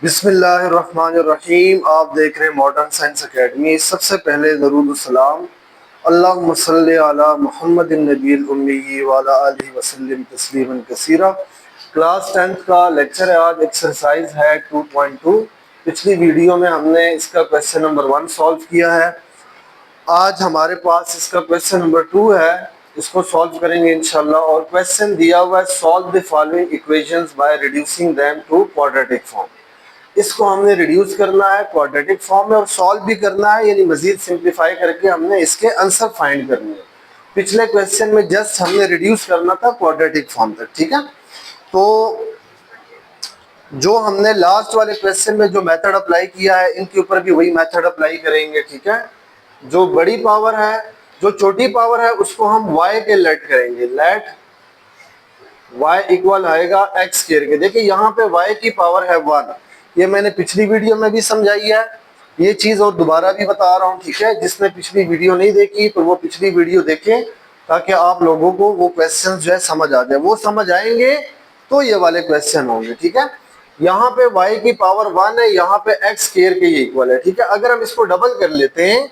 बिस्मिल्लाहिर्रहमानिर्रहीम। आप देख रहे हैं मॉडर्न साइंस एकेडमी। सबसे पहले दरूद सलाम अल्लाहुम्मा सल्ली अला मुहम्मदिन नबील उम्मी व अला आलिहि वसल्लम तस्लीमन कसीरा। क्लास 10th का लेक्चर है। आज एक्सरसाइज है 2.2। पिछली वीडियो में हमने इसका क्वेश्चन नंबर 1 सॉल्व किया है। आज हमारे पास इसका क्वेश्चन नंबर 2 है, इसको सॉल्व करेंगे इंशाल्लाह। और क्वेश्चन दिया हुआ है, solve the following equations by reducing them to quadratic form. इसको हमने रिड्यूस करना है क्वाड्रेटिक फॉर्म में और सॉल्व भी करना है, यानी मजीद सिंप्लीफाई करके हमने इसके आंसर फाइंड करने हैं। पिछले क्वेश्चन में जस्ट हमने रिड्यूस करना था क्वाड्रेटिक फॉर्म तक, ठीक है। तो जो हमने लास्ट वाले क्वेश्चन में जो मेथड अप्लाई किया है, इनके ऊपर भी वही मेथड अप्लाई करेंगे, ठीक है। जो बड़ी पावर है, जो छोटी पावर है, उसको हम y के लेट करेंगे। लेट y इक्वल आएगा x स्क्वायर के। देखिए यहाँ पे y की पावर है 1। ये मैंने पिछली वीडियो में भी समझाई है ये चीज, और दोबारा भी बता रहा हूँ, ठीक है। जिसने पिछली वीडियो नहीं देखी तो वो पिछली वीडियो देखें, ताकि आप लोगों को वो क्वेश्चन जो है समझ आ जाए। वो समझ आएंगे तो ये वाले क्वेश्चन होंगे, ठीक है। यहाँ पे y की पावर 1 है, यहाँ पे x स्क्वायर के ये इक्वल है, ठीक है। अगर हम इसको डबल कर लेते हैं,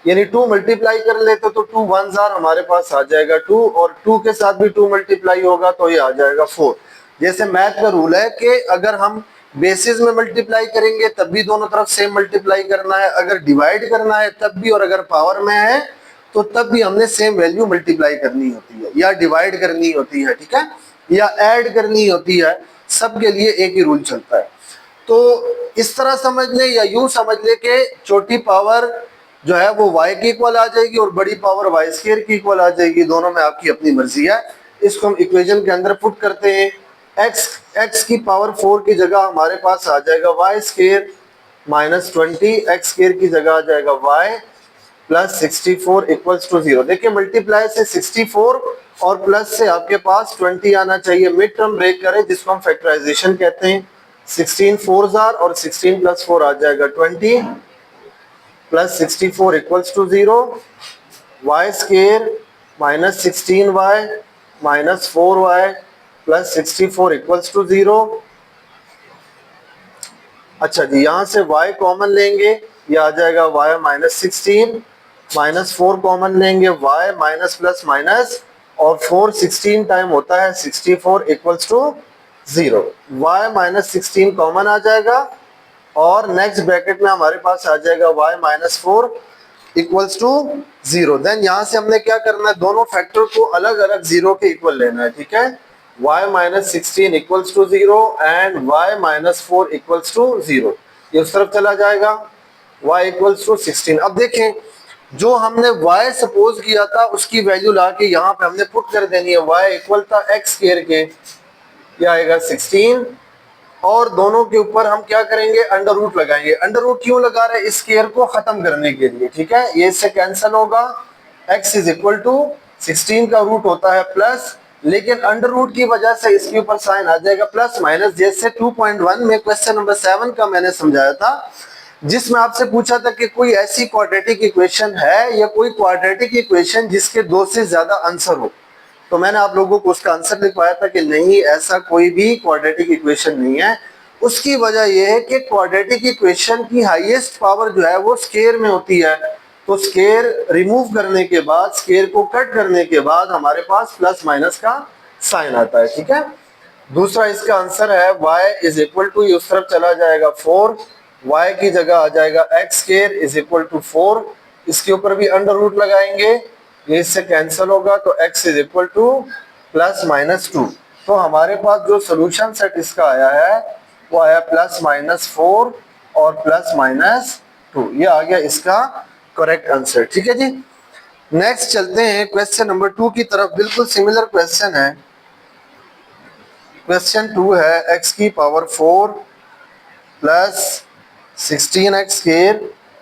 यानी 2 मल्टीप्लाई कर लेते तो 2 1 हमारे पास आ जाएगा 2, और 2 के साथ भी 2 मल्टीप्लाई होगा तो ये आ जाएगा 4। जैसे मैथ का रूल है कि अगर हम बेसिस में मल्टीप्लाई करेंगे तब भी दोनों तरफ सेम मल्टीप्लाई करना है, अगर डिवाइड करना है तब भी, और अगर पावर में है तो तब भी हमने सेम वैल्यू मल्टीप्लाई करनी होती है, या डिवाइड करनी होती है, ठीक है, या ऐड करनी होती है। सबके लिए एक ही रूल चलता है। तो इस तरह समझ ले, या यूं समझ ले कि छोटी पावर जो है वो y की इक्वल आ जाएगी और बड़ी पावर y स्क्वायर की इक्वल आ जाएगी। दोनों में आपकी अपनी मर्जी है। इसको हम इक्वेशन के अंदर पुट करते हैं। x की पावर 4 की जगह हमारे पास आ जाएगा y square minus 20, x square की जगह आ जाएगा y प्लस 64 इक्वल्स टू 0। देखिए मल्टीप्लाई से 64 और प्लस से आपके पास 20 आना चाहिए। मिड टर्म ब्रेक करें, जिसको हम फैक्टराइजेशन कहते हैं। 16 4 और 16 प्लस 4 आ जाएगा 20 plus 64 equals to 0। Y square minus 16y minus 4y plus 64 equals to 0। अच्छा जी, यहाँ से y कॉमन लेंगे, ये आ जाएगा y माइनस 16, माइनस 4 कॉमन लेंगे, y माइनस प्लस माइनस, और 4 16 टाइम होता है 64 equals to 0। y minus 16 common आ जाएगा, और नेक्स्ट ब्रैकेट में हमारे पास आ जाएगा y minus 4 equals to 0। Then यहाँ से हमने क्या करना है, दोनों फैक्टर को अलग अलग 0 के इक्वल लेना है, ठीक है। y minus 16 equals to 0 and y minus 4 equals to 0। ये उस तरफ चला जाएगा, y इक्वल्स टू 16। अब देखें, जो हमने y सपोज किया था उसकी वैल्यू ला के यहाँ पे हमने पुट कर देनी है। y इक्वल था x स्क्वायर के, ये आएगा 16, और दोनों के ऊपर हम क्या करेंगे, अंडर रूट लगाएंगे। अंडर रूट क्यों लगा रहे हैं, इस स्क्वायर को खत्म करने के लिए, ठीक है। ये इससे कैंसिल होगा। x इज इक्वल टू 16 का रूट होता है प्लस, लेकिन अंडर रूट की वजह से इसके ऊपर साइन आ जाएगा प्लस माइनस। जैसे 2.1 में क्वेश्चन नंबर 7 का मैंने समझाया था, जिसमें आपसे पूछा था कि कोई ऐसी क्वाड्रेटिक इक्वेशन है, या कोई क्वाड्रेटिक इक्वेशन जिसके 2 से ज्यादा आंसर हो। तो मैंने आप लोगों को उसका आंसर लिखवाया था कि नहीं, ऐसा कोई भी क्वाड्रेटिक इक्वेशन नहीं है। उसकी वजह यह है कि क्वाड्रेटिक इक्वेशन की हाईएस्ट पावर जो है वो स्क्वायर में होती है। तो स्क्वायर रिमूव करने के बाद, स्क्वायर को कट करने के बाद हमारे पास प्लस माइनस का साइन आता है, ठीक है। दूसरा इसका आंसर है y इज इक्वल टू, उस तरफ चला जाएगा 4, y की जगह आ जाएगा x square is equal to 4। इसके ऊपर भी अंडर रूट लगाएंगे, ये इससे कैंसिल होगा, तो x is equal to plus minus 2। तो हमारे पास जो सोल्यूशन सेट इसका आया है वो आया प्लस माइनस 4 और प्लस माइनस 2। ये आ गया इसका करेक्ट आंसर, ठीक है जी। नेक्स्ट चलते हैं क्वेश्चन नंबर 2 की तरफ। बिल्कुल सिमिलर क्वेश्चन है। क्वेश्चन 2 है x की power 4 plus 16x square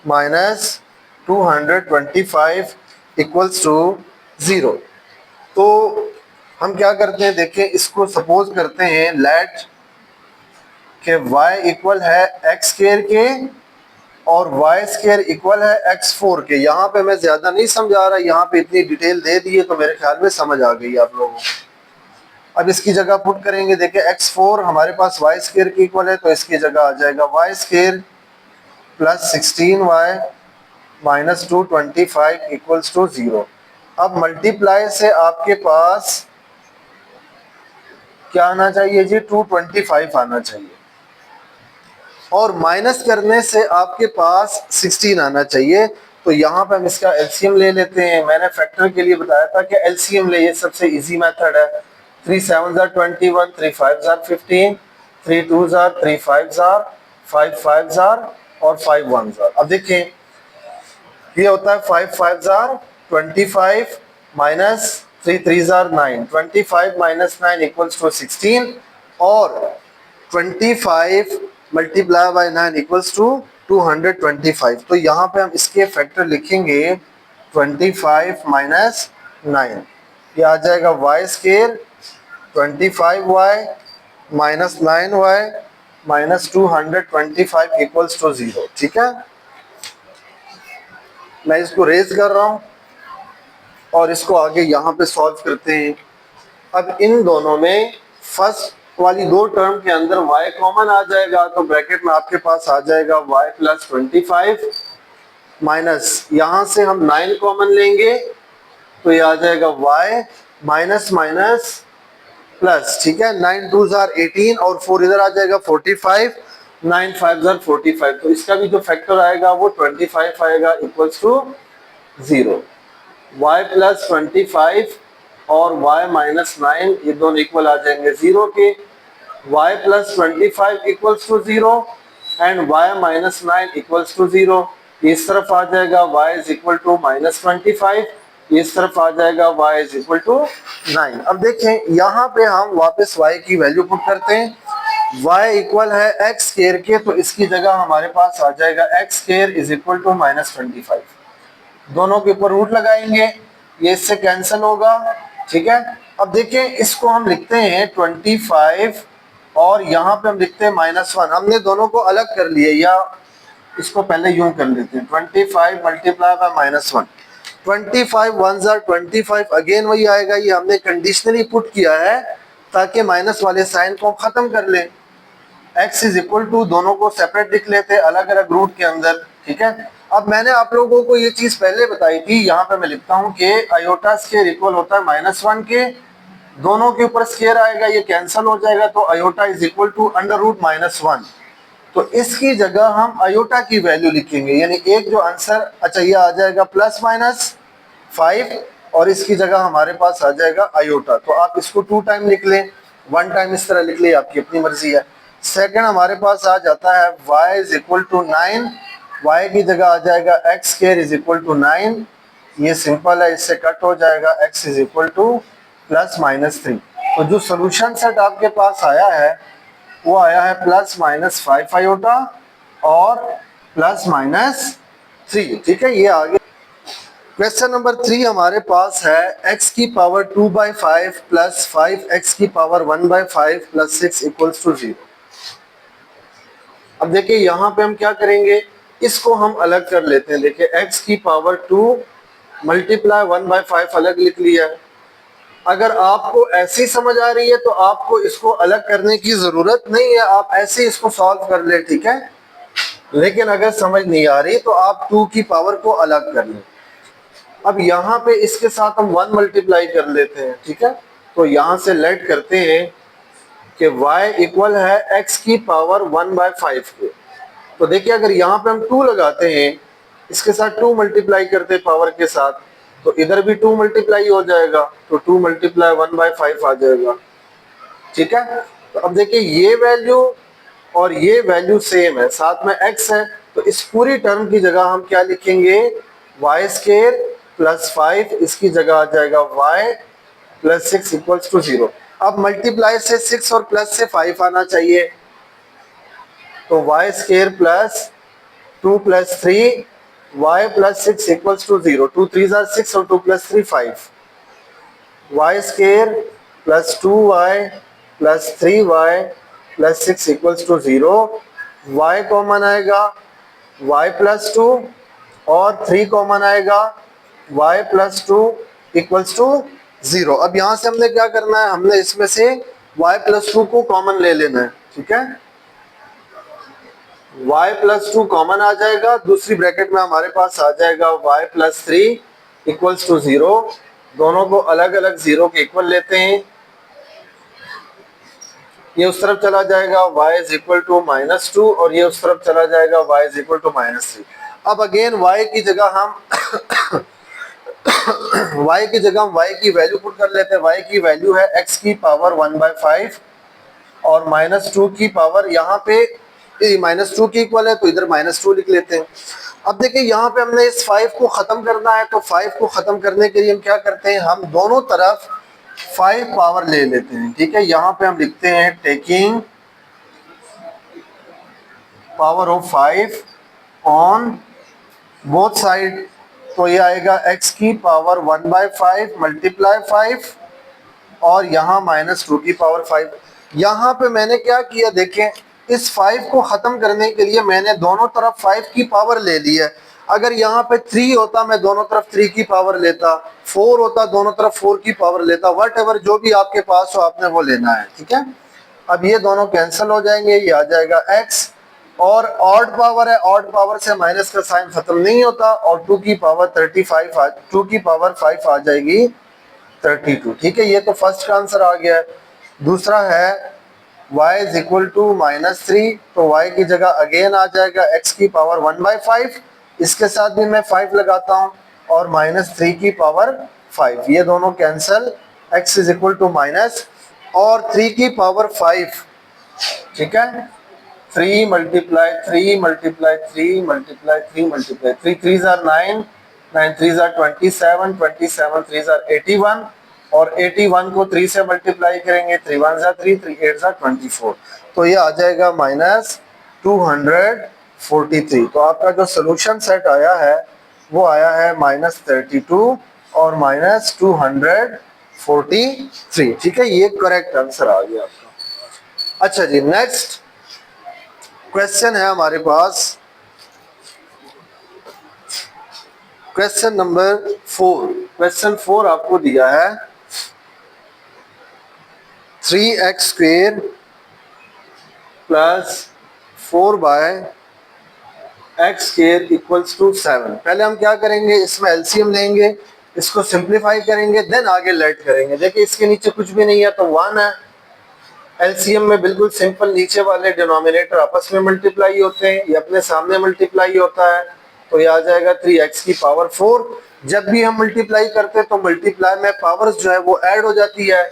minus 225 equals to 0। तो हम क्या करते हैं, देखें, इसको सपोज करते हैं लेट के y इक्वल है x स्क्वायर के और y स्क्वायर इक्वल है x4 के। यहाँ पे मैं ज्यादा नहीं समझा रहा, यहाँ पे इतनी डिटेल दे दी है तो मेरे ख्याल में समझ आ गई आप लोगों को। अब इसकी जगह पुट करेंगे, देखिए x4 हमारे पास y स्क्वायर की इक्वल है, तो इसकी जगह आ जाएगा y square plus 16y minus 225 equals to 0। अब मल्टीप्लाई से आपके पास क्या आना चाहिए जी, 225 आना चाहिए, और माइनस करने से आपके पास 16 आना चाहिए। तो यहाँ पे हम इसका एलसीएम ले लेते हैं। मैंने फैक्टर के लिए बताया था कि एलसीएम ले, ये सबसे इजी मेथड है। 3 7 are 21, 3 5 are 15, 3 2 are 3 5 are 5 5 are और 5 1 are। अब देखिए ये होता है 5 5 are 25 minus 3 3 are 9, 25 minus 9 equals to 16, और 25 मल्टीप्लाई बाय 9 इक्वल्स टू 225। तो यहाँ पे हम इसके फैक्टर लिखेंगे 25 माइनस 9, ये आ जाएगा Y square 25y minus 9y minus 225 equals to 0। ठीक है, मैं इसको रेज कर रहा हूँ और इसको आगे यहाँ पे सॉल्व करते हैं। अब इन दोनों में फर्स्ट वाली दो टर्म के अंदर y कॉमन आ जाएगा, तो ब्रैकेट में आपके पास आ जाएगा y प्लस 25 माइनस, यहाँ से हम 9 कॉमन लेंगे तो ये आ जाएगा y माइनस माइनस प्लस। ठीक है, 9 2 are 18 और 4 इधर आ जाएगा 45, 9 5 are 45, तो इसका भी जो फैक्टर आएगा वो 25 आएगा इक्वल्स टू 0। y प्लस 25 और y माइनस 9 ये दोनों इक्वल आ जाएंगे 0 के। y plus 25 equals to 0 and y minus 9 equals to 0। इस तरफ आ जाएगा y is equal to minus 25, इस तरफ आ जाएगा y इज इक्वल टू 9। अब देखें यहाँ पे हम वापस y की वैल्यू पुट करते हैं। y इक्वल है x स्क्वायर के, तो इसकी जगह हमारे पास आ जाएगा x square is equal to minus 25। दोनों के ऊपर रूट लगाएंगे, ये इससे कैंसिल होगा। ठीक है, अब देखिए इसको हम लिखते हैं 25 और यहाँ पे हम लिखते हैं -1। हमने दोनों को अलग कर लिए, या इसको पहले यूं कर लेते हैं 25 multiply by -1। 25 1s are 25, again वही आएगा, ये हमने कंडीशनली पुट किया है ताकि माइनस वाले साइन को खत्म कर लें। x इज इक्वल टू, दोनों को सेपरेट लिख लेते हैं अलग अलग रूट के अंदर। ठीक है, अब मैंने आप लोगों को ये चीज पहले बताई थी, यहाँ पे मैं लिखता हूँ कि आयोटा स्क्वायर इक्वल होता है -1 के, दोनों के ऊपर स्क्वायर आएगा, ये कैंसिल हो जाएगा, तो iota is equal to under root -1। तो इसकी जगह हम आयोटा की वैल्यू लिखेंगे, यानी एक जो आंसर, अच्छा ये आ जाएगा प्लस माइनस 5 और इसकी जगह हमारे पास आ जाएगा आयोटा। तो आप इसको 2 टाइम लिख लें, 1 टाइम इस तरह लिख ले, आपकी अपनी मर्जी है। सेकंड हमारे पास आ जाता है y is equal to 9, y की जगह आ जाएगा x square is equal to 9, ये सिंपल है, इससे कट हो जाएगा, x is equal to plus minus 3। तो जो सोल्यूशन सेट आपके पास आया है वो आया है प्लस माइनस 5 आयोटा और प्लस माइनस 3। ठीक है, ये आगे क्वेश्चन नंबर 3 हमारे पास है x की पावर 2/5 प्लस 5x की पावर 1/5 प्लस 6 इक्वल्स टू 0। अब देखिए यहाँ पे हम क्या करेंगे, इसको हम अलग कर लेते हैं। देखिए x की पावर 2 मल्टीप्लाई 1/5 अलग लिख लिया है। अगर आपको ऐसी समझ आ रही है तो आपको इसको अलग करने की जरूरत नहीं है, आप ऐसे इसको सॉल्व कर ले। ठीक है, लेकिन अगर समझ नहीं आ रही तो आप 2 की पावर को अलग कर लें। अब यहाँ पे इसके साथ हम 1 मल्टीप्लाई कर लेते हैं। ठीक है, तो यहाँ से लेट करते हैं कि y इक्वल है x की पावर 1/5 के। तो देखिए अगर यहाँ पे हम 2 लगाते हैं, इसके साथ 2 मल्टीप्लाई करते हैं पावर के साथ, तो इधर भी 2 मल्टीप्लाई हो जाएगा, तो 2 मल्टीप्लाई 1/5 आ जाएगा। ठीक है, तो अब देखिए ये वैल्यू और ये वैल्यू सेम है, साथ में x है, तो इस पूरी टर्म की जगह हम क्या लिखेंगे, y स्क्वायर प्लस 5, इसकी जगह आ जाएगा y प्लस 6 इक्वल्स टू 0। अब मल्टीप्लाई से 6 और प्लस से 5 आना चाहिए, तो y square plus 2 plus 3 y plus 6 equals to 0। 2 3 are 6 और 2 plus 3 5। y square plus 2y plus 3y plus 6 equals to 0। y common आएगा y प्लस 2 और 3 कॉमन आएगा y प्लस 2 इक्वल्स टू 0। अब यहाँ से हमने क्या करना है, हमने इसमें से y+2 को कॉमन ले लेना है, ठीक है। y+2 कॉमन आ जाएगा, दूसरी ब्रैकेट में हमारे पास आ जाएगा y+3 इक्वल्स टू 0। दोनों को अलग अलग 0 के इक्वल लेते हैं, ये उस तरफ चला जाएगा y इज इक्वल टू -2 और ये उस तरफ चला जाएगा y इज इक्वल टू -3। अब अगेन y की जगह हम y की वैल्यू पुट कर लेते हैं। y की वैल्यू है x की पावर 1/5 और -2 की पावर, यहाँ पे -2 की इक्वल है तो इधर -2 लिख लेते हैं। अब देखिए यहाँ पे हमने इस 5 को खत्म करना है, तो 5 को खत्म करने के लिए हम क्या करते हैं, हम दोनों तरफ 5 पावर ले लेते हैं, ठीक है। यहाँ पे हम लिखते हैं taking power of 5 on both side, तो ये आएगा x की पावर 1/5 मल्टीप्लाई 5 और यहाँ -2 की पावर 5। यहाँ पे मैंने क्या किया देखें, इस 5 को खत्म करने के लिए मैंने दोनों तरफ 5 की पावर ले ली है। अगर यहाँ पे 3 होता मैं दोनों तरफ 3 की पावर लेता, 4 होता दोनों तरफ 4 की पावर लेता, वट जो भी आपके पास हो आपने वो लेना है, ठीक है। अब ये दोनों कैंसिल हो जाएंगे, ये आ जाएगा x और ऑड पावर है, ऑड पावर से माइनस का साइन खत्म नहीं होता और 2 की पावर 2 की पावर 5 आ जाएगी 32, ठीक है। ये तो फर्स्ट का आंसर आ गया है। दूसरा है y इज इक्वल टू -3, तो y की जगह अगेन आ जाएगा x की पावर 1/5, इसके साथ भी मैं 5 लगाता हूँ और -3 की पावर 5, ये दोनों cancel, x is equal to minus और 3 की पावर 5, ठीक है। 3 multiply 3 multiply 3 multiply 3 multiply 3, 3 are 9, 9 3 are 27, 27 3 are 81 और 81 को 3 से मल्टीप्लाई करेंगे, 3 1 जा 3, 3 8 जा 24, तो ये आ जाएगा -243। तो आपका जो सोल्यूशन सेट आया है वो आया है -32 और -243, ठीक है। ये करेक्ट आंसर आ गया आपका। अच्छा जी, नेक्स्ट क्वेश्चन है हमारे पास, क्वेश्चन नंबर 4। क्वेश्चन 4 आपको दिया है 3x² plus 4/x² equals to 7। पहले हम क्या करेंगे, इसमें एलसीएम लेंगे, इसको सिंप्लीफाई करेंगे, देन आगे लेट करेंगे। देखिए इसके नीचे कुछ भी नहीं है तो 1 है, एलसीएम में बिल्कुल सिंपल नीचे वाले डिनोमिनेटर आपस में मल्टीप्लाई होते हैं, ये अपने सामने मल्टीप्लाई होता है, तो ये आ जाएगा 3x की पावर 4। जब भी हम मल्टीप्लाई करते हैं तो मल्टीप्लाई में पावर्स जो है वो ऐड हो जाती है,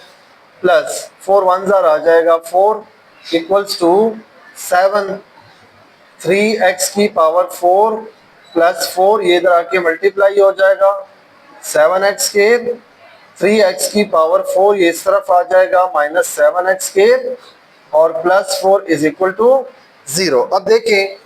प्लस 4 1 आ जाएगा 4 इक्वल्स टू 7, 3x की पावर 4 प्लस 4, ये इधर आके मल्टीप्लाई हो जाएगा 7x², 3x की पावर 4 ये इस तरफ आ जाएगा -7x² और +4 इज इक्वल टू 0। अब देखें